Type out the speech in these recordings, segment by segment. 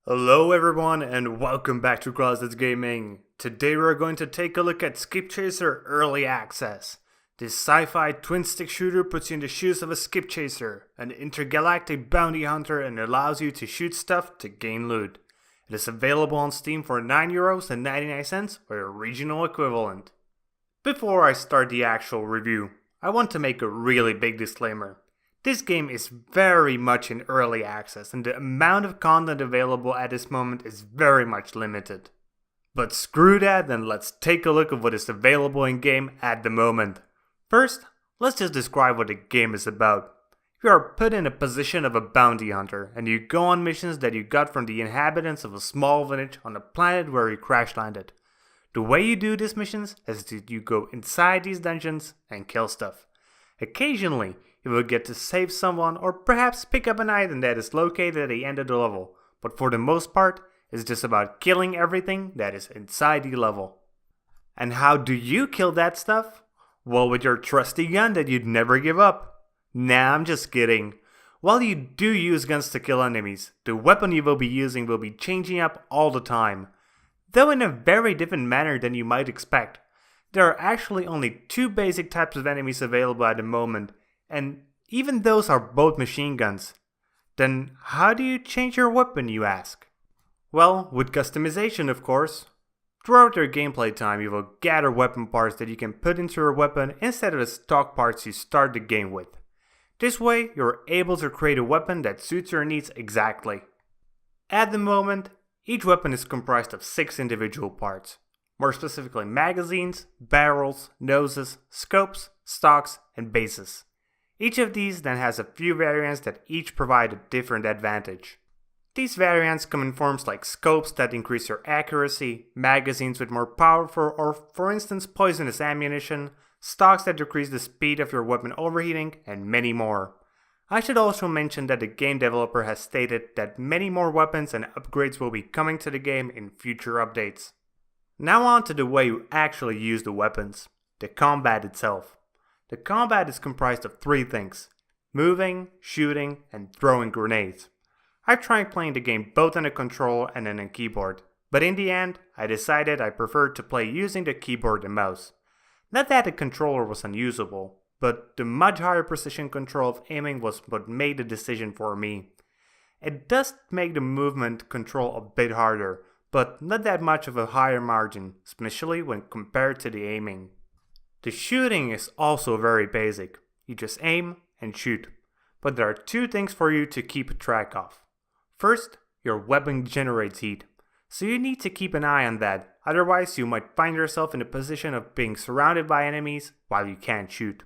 Hello everyone and welcome back to Closet Gaming. Today we're going to take a look at Skipchaser Early Access. This sci-fi twin-stick shooter puts you in the shoes of a Skipchaser, an intergalactic bounty hunter, and allows you to shoot stuff to gain loot. It is available on Steam for €9.99 or a regional equivalent. Before I start the actual review, I want to make a really big disclaimer. This game is very much in early access and the amount of content available at this moment is very much limited. But screw that and let's take a look at what is available in game at the moment. First, let's just describe what the game is about. You are put in a position of a bounty hunter and you go on missions that you got from the inhabitants of a small village on a planet where you crash landed. The way you do these missions is that you go inside these dungeons and kill stuff. Occasionally, you will get to save someone or perhaps pick up an item that is located at the end of the level, but for the most part, it's just about killing everything that is inside the level. And how do you kill that stuff? Well, with your trusty gun that you'd never give up. Nah, I'm just kidding. While you do use guns to kill enemies, the weapon you will be using will be changing up all the time, though in a very different manner than you might expect. There are actually only two basic types of enemies available at the moment, and even those are both machine guns. Then how do you change your weapon, you ask? Well, with customization of course. Throughout your gameplay time you will gather weapon parts that you can put into your weapon instead of the stock parts you start the game with. This way you're able to create a weapon that suits your needs exactly. At the moment, each weapon is comprised of 6 individual parts. More specifically magazines, barrels, noses, scopes, stocks, and bases. Each of these then has a few variants that each provide a different advantage. These variants come in forms like scopes that increase your accuracy, magazines with more powerful or for instance poisonous ammunition, stocks that decrease the speed of your weapon overheating, and many more. I should also mention that the game developer has stated that many more weapons and upgrades will be coming to the game in future updates. Now on to the way you actually use the weapons, the combat itself. The combat is comprised of 3 things: moving, shooting, and throwing grenades. I tried playing the game both on a controller and on a keyboard, but in the end, I decided I preferred to play using the keyboard and mouse. Not that the controller was unusable, but the much higher precision control of aiming was what made the decision for me. It does make the movement control a bit harder, but not that much of a higher margin, especially when compared to the aiming. The shooting is also very basic. You just aim and shoot. But there are 2 things for you to keep track of. First, your weapon generates heat, so you need to keep an eye on that, otherwise you might find yourself in a position of being surrounded by enemies while you can't shoot.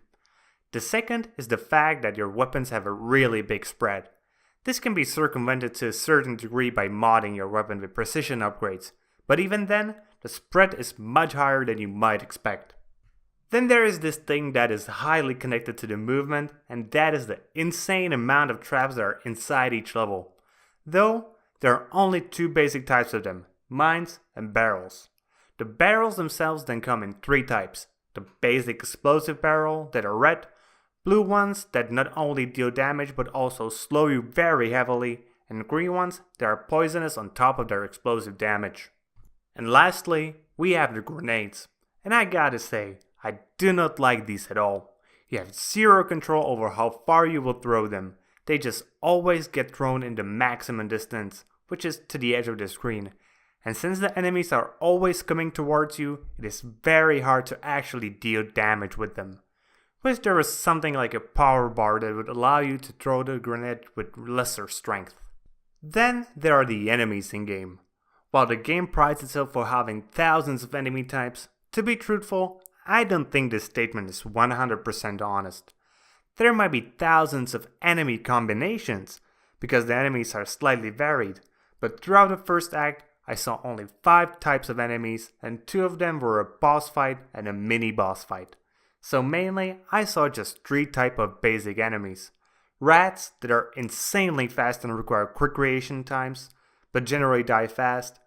The second is the fact that your weapons have a really big spread. This can be circumvented to a certain degree by modding your weapon with precision upgrades, but even then, the spread is much higher than you might expect. Then there is this thing that is highly connected to the movement, and that is the insane amount of traps that are inside each level. Though, there are only 2 basic types of them, mines and barrels. The barrels themselves then come in 3 types: the basic explosive barrel that are red, blue ones that not only deal damage but also slow you very heavily, and green ones that are poisonous on top of their explosive damage. And lastly, we have the grenades. And I gotta say, I do not like these at all. You have 0 control over how far you will throw them. They just always get thrown in the maximum distance, which is to the edge of the screen. And since the enemies are always coming towards you, it is very hard to actually deal damage with them. Wish there was something like a power bar that would allow you to throw the grenade with lesser strength. Then there are the enemies in game. While the game prides itself for having thousands of enemy types, to be truthful, I don't think this statement is 100% honest. There might be thousands of enemy combinations, because the enemies are slightly varied, but throughout the first act, I saw only 5 types of enemies, and 2 of them were a boss fight and a mini boss fight. So mainly, I saw just 3 types of basic enemies. Rats that are insanely fast and require quick reaction times, but generally die fast.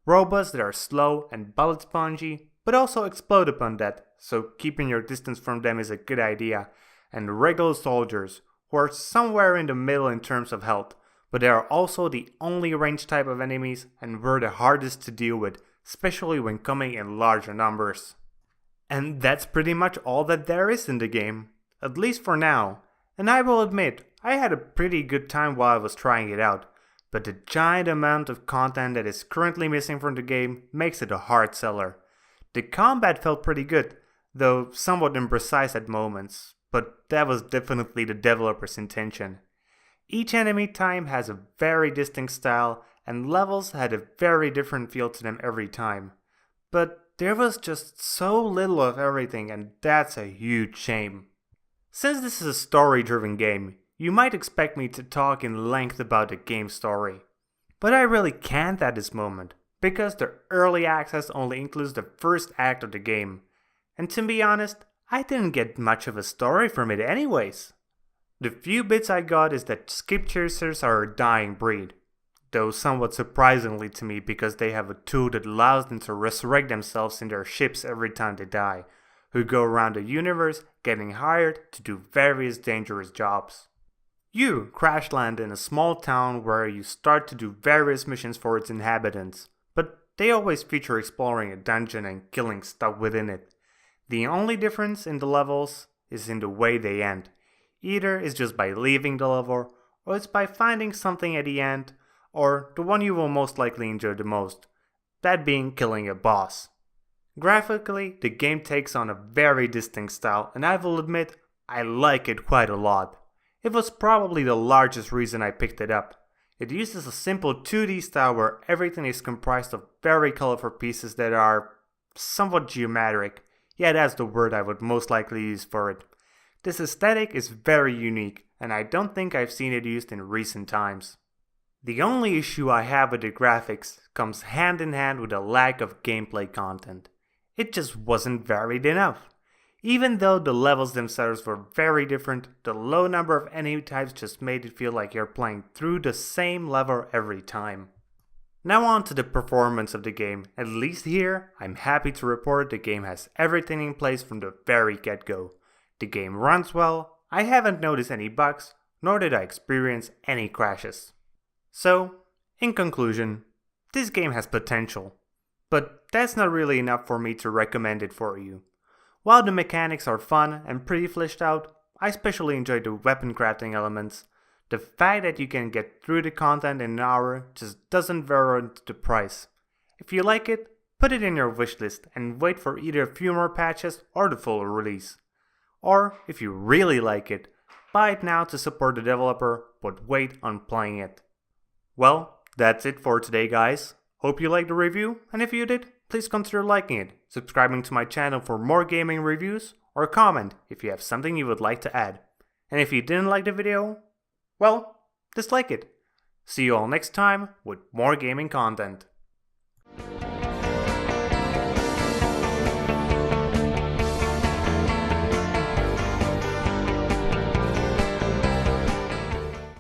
Robots that are slow and bullet spongy, but also explode upon that, so keeping your distance from them is a good idea. And regular soldiers, who are somewhere in the middle in terms of health, but they are also the only ranged type of enemies and were the hardest to deal with, especially when coming in larger numbers. And that's pretty much all that there is in the game, at least for now, and I will admit, I had a pretty good time while I was trying it out, but the giant amount of content that is currently missing from the game makes it a hard seller. The combat felt pretty good, though somewhat imprecise at moments, but that was definitely the developer's intention. Each enemy type has a very distinct style, and levels had a very different feel to them every time. But there was just so little of everything, and that's a huge shame. Since this is a story-driven game, you might expect me to talk in length about the game's story. But I really can't at this moment, because the early access only includes the first act of the game. And to be honest, I didn't get much of a story from it anyways. The few bits I got is that Skipchasers are a dying breed, though somewhat surprisingly to me because they have a tool that allows them to resurrect themselves in their ships every time they die, who go around the universe getting hired to do various dangerous jobs. You crash land in a small town where you start to do various missions for its inhabitants, but they always feature exploring a dungeon and killing stuff within it. The only difference in the levels is in the way they end. Either it's just by leaving the level, or it's by finding something at the end, or the one you will most likely enjoy the most, that being killing a boss. Graphically, the game takes on a very distinct style, and I will admit, I like it quite a lot. It was probably the largest reason I picked it up. It uses a simple 2D style where everything is comprised of very colorful pieces that are somewhat geometric. Yeah, that's the word I would most likely use for it. This aesthetic is very unique, and I don't think I've seen it used in recent times. The only issue I have with the graphics comes hand in hand with a lack of gameplay content. It just wasn't varied enough. Even though the levels themselves were very different, the low number of enemy types just made it feel like you're playing through the same level every time. Now on to the performance of the game. At least here, I'm happy to report the game has everything in place from the very get-go. The game runs well, I haven't noticed any bugs, nor did I experience any crashes. So, in conclusion, this game has potential, but that's not really enough for me to recommend it for you. While the mechanics are fun and pretty fleshed out, I especially enjoy the weapon crafting elements. The fact that you can get through the content in an hour just doesn't warrant the price. If you like it, put it in your wishlist and wait for either a few more patches or the full release. Or, if you really like it, buy it now to support the developer, but wait on playing it. Well, that's it for today, guys. Hope you liked the review, and if you did, please consider liking it, subscribing to my channel for more gaming reviews, or comment if you have something you would like to add. And if you didn't like the video, well, dislike it. See you all next time with more gaming content.